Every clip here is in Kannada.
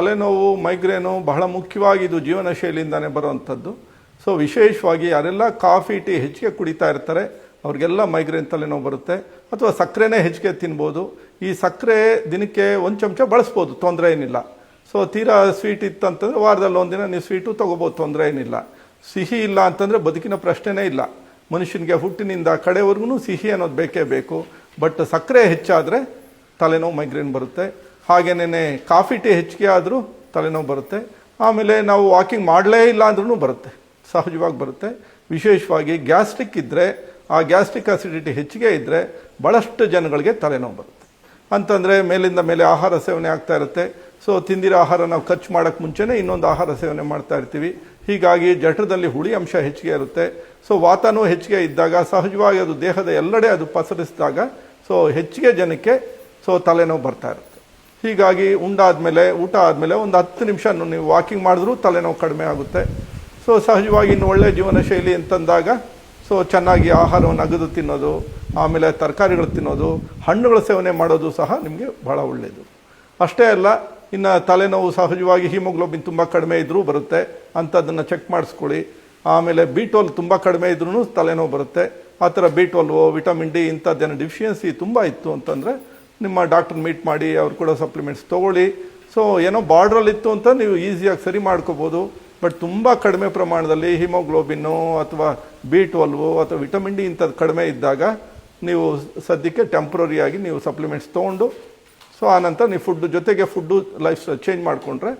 ತಲೆನೋವು ಮೈಗ್ರೇನು ಬಹಳ ಮುಖ್ಯವಾಗಿ ಇದು ಜೀವನ ಶೈಲಿಯಿಂದಾನೇ ಬರುವಂಥದ್ದು. ಸೊ ವಿಶೇಷವಾಗಿ ಯಾರೆಲ್ಲ ಕಾಫಿ ಟೀ ಹೆಚ್ಚಿಗೆ ಕುಡಿತಾ ಇರ್ತಾರೆ ಅವ್ರಿಗೆಲ್ಲ ಮೈಗ್ರೇನ್ ತಲೆನೋವು ಬರುತ್ತೆ. ಅಥವಾ ಸಕ್ಕರೆನೇ ಹೆಚ್ಚಿಗೆ ತಿನ್ಬೋದು. ಈ ಸಕ್ಕರೆ ದಿನಕ್ಕೆ ಒಂದು ಚಮಚ ಬಳಸ್ಬೋದು, ತೊಂದರೆ ಏನಿಲ್ಲ. ಸೊ ತೀರಾ ಸ್ವೀಟ್ ಇತ್ತಂತಂದರೆ ವಾರದಲ್ಲಿ ಒಂದಿನ ನೀವು ಸ್ವೀಟು ತೊಗೋಬೋದು, ತೊಂದರೆ ಏನಿಲ್ಲ. ಸಿಹಿ ಇಲ್ಲ ಅಂತಂದರೆ ಬದುಕಿನ ಪ್ರಶ್ನೆನೇ ಇಲ್ಲ. ಮನುಷ್ಯನಿಗೆ ಹುಟ್ಟಿನಿಂದ ಕಡೆವರೆಗೂ ಸಿಹಿ ಅನ್ನೋದು ಬೇಕೇ ಬೇಕು. ಬಟ್ ಸಕ್ಕರೆ ಹೆಚ್ಚಾದರೆ ತಲೆನೋವು ಮೈಗ್ರೇನ್ ಬರುತ್ತೆ. ಹಾಗೇನೇ ಕಾಫಿ ಟೀ ಹೆಚ್ಚಿಗೆ ಆದರೂ ತಲೆನೋವು ಬರುತ್ತೆ. ಆಮೇಲೆ ನಾವು ವಾಕಿಂಗ್ ಮಾಡಲೇ ಇಲ್ಲ ಅಂದ್ರೂ ಬರುತ್ತೆ, ಸಹಜವಾಗಿ ಬರುತ್ತೆ. ವಿಶೇಷವಾಗಿ ಗ್ಯಾಸ್ಟ್ರಿಕ್ ಇದ್ದರೆ, ಆ ಗ್ಯಾಸ್ಟ್ರಿಕ್ ಅಸಿಡಿಟಿ ಹೆಚ್ಚಿಗೆ ಇದ್ದರೆ ಭಾಳಷ್ಟು ಜನಗಳಿಗೆ ತಲೆನೋವು ಬರುತ್ತೆ. ಅಂತಂದರೆ ಮೇಲಿಂದ ಮೇಲೆ ಆಹಾರ ಸೇವನೆ ಆಗ್ತಾ ಇರುತ್ತೆ. ಸೊ ತಿಂದಿರೋ ಆಹಾರ ನಾವು ಖರ್ಚು ಮಾಡೋಕ್ಕೆ ಮುಂಚೆನೇ ಇನ್ನೊಂದು ಆಹಾರ ಸೇವನೆ ಮಾಡ್ತಾ ಇರ್ತೀವಿ. ಹೀಗಾಗಿ ಜಠರದಲ್ಲಿ ಹುಳಿ ಅಂಶ ಹೆಚ್ಚಿಗೆ ಇರುತ್ತೆ. ಸೊ ವಾತನೂ ಹೆಚ್ಚಿಗೆ ಇದ್ದಾಗ ಸಹಜವಾಗಿ ಅದು ದೇಹದ ಎಲ್ಲೆಡೆ ಅದು ಪಸರಿಸಿದಾಗ ಸೊ ಹೆಚ್ಚಿಗೆ ಜನಕ್ಕೆ ಸೊ ತಲೆನೋವು ಬರ್ತಾ ಇರುತ್ತೆ. ಹೀಗಾಗಿ ಊಟ ಆದಮೇಲೆ ಒಂದು 10 ನಿಮಿಷ ನೀವು ವಾಕಿಂಗ್ ಮಾಡಿದ್ರೂ ತಲೆನೋವು ಕಡಿಮೆ ಆಗುತ್ತೆ. ಸೊ ಸಹಜವಾಗಿ ಇನ್ನು ಒಳ್ಳೆಯ ಜೀವನ ಶೈಲಿ ಅಂತಂದಾಗ ಸೊ ಚೆನ್ನಾಗಿ ಆಹಾರವನ್ನು ಅಗದು ತಿನ್ನೋದು, ಆಮೇಲೆ ತರಕಾರಿಗಳು ತಿನ್ನೋದು, ಹಣ್ಣುಗಳ ಸೇವನೆ ಮಾಡೋದು ಸಹ ನಿಮಗೆ ಭಾಳ ಒಳ್ಳೆಯದು. ಅಷ್ಟೇ ಅಲ್ಲ, ಇನ್ನು ತಲೆನೋವು ಸಹಜವಾಗಿ ಹಿಮೋಗ್ಲೋಬಿನ್ ತುಂಬ ಕಡಿಮೆ ಇದ್ದರೂ ಬರುತ್ತೆ, ಅಂಥದ್ದನ್ನು ಚೆಕ್ ಮಾಡಿಸ್ಕೊಳ್ಳಿ. ಆಮೇಲೆ B12 ತುಂಬ ಕಡಿಮೆ ಇದ್ರೂ ತಲೆನೋವು ಬರುತ್ತೆ. ಆ ಥರ B12 ವಿಟಮಿನ್ ಡಿ ಇಂಥದ್ದೇನೋ ಡಿಫಿಷಿಯನ್ಸಿ ತುಂಬ ಇತ್ತು ಅಂತಂದರೆ ನಿಮ್ಮ ಡಾಕ್ಟರ್ ಮೀಟ್ ಮಾಡಿ ಅವ್ರು ಕೂಡ ಸಪ್ಲಿಮೆಂಟ್ಸ್ ತೊಗೊಳ್ಳಿ. ಸೊ ಏನೋ ಬಾರ್ಡ್ರಲ್ಲಿತ್ತು ಅಂತ ನೀವು ಈಸಿಯಾಗಿ ಸರಿ ಮಾಡ್ಕೋಬೋದು. ಬಟ್ ತುಂಬ ಕಡಿಮೆ ಪ್ರಮಾಣದಲ್ಲಿ ಹಿಮೋಗ್ಲೋಬಿನ್ನು ಅಥವಾ B12 ಅಥವಾ ವಿಟಮಿನ್ ಡಿ ಇಂಥದ್ದು ಕಡಿಮೆ ಇದ್ದಾಗ ನೀವು ಸದ್ಯಕ್ಕೆ ಟೆಂಪ್ರರಿಯಾಗಿ ನೀವು ಸಪ್ಲಿಮೆಂಟ್ಸ್ ತೊಗೊಂಡು ಸೊ ಆನಂತರ ನೀವು ಫುಡ್ಡು ಜೊತೆಗೆ ಲೈಫ್ ಚೇಂಜ್ ಮಾಡಿಕೊಂಡ್ರೆ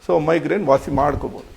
ಸೊ ಮೈಗ್ರೇನ್ ವಾಸಿ ಮಾಡ್ಕೋಬೋದು.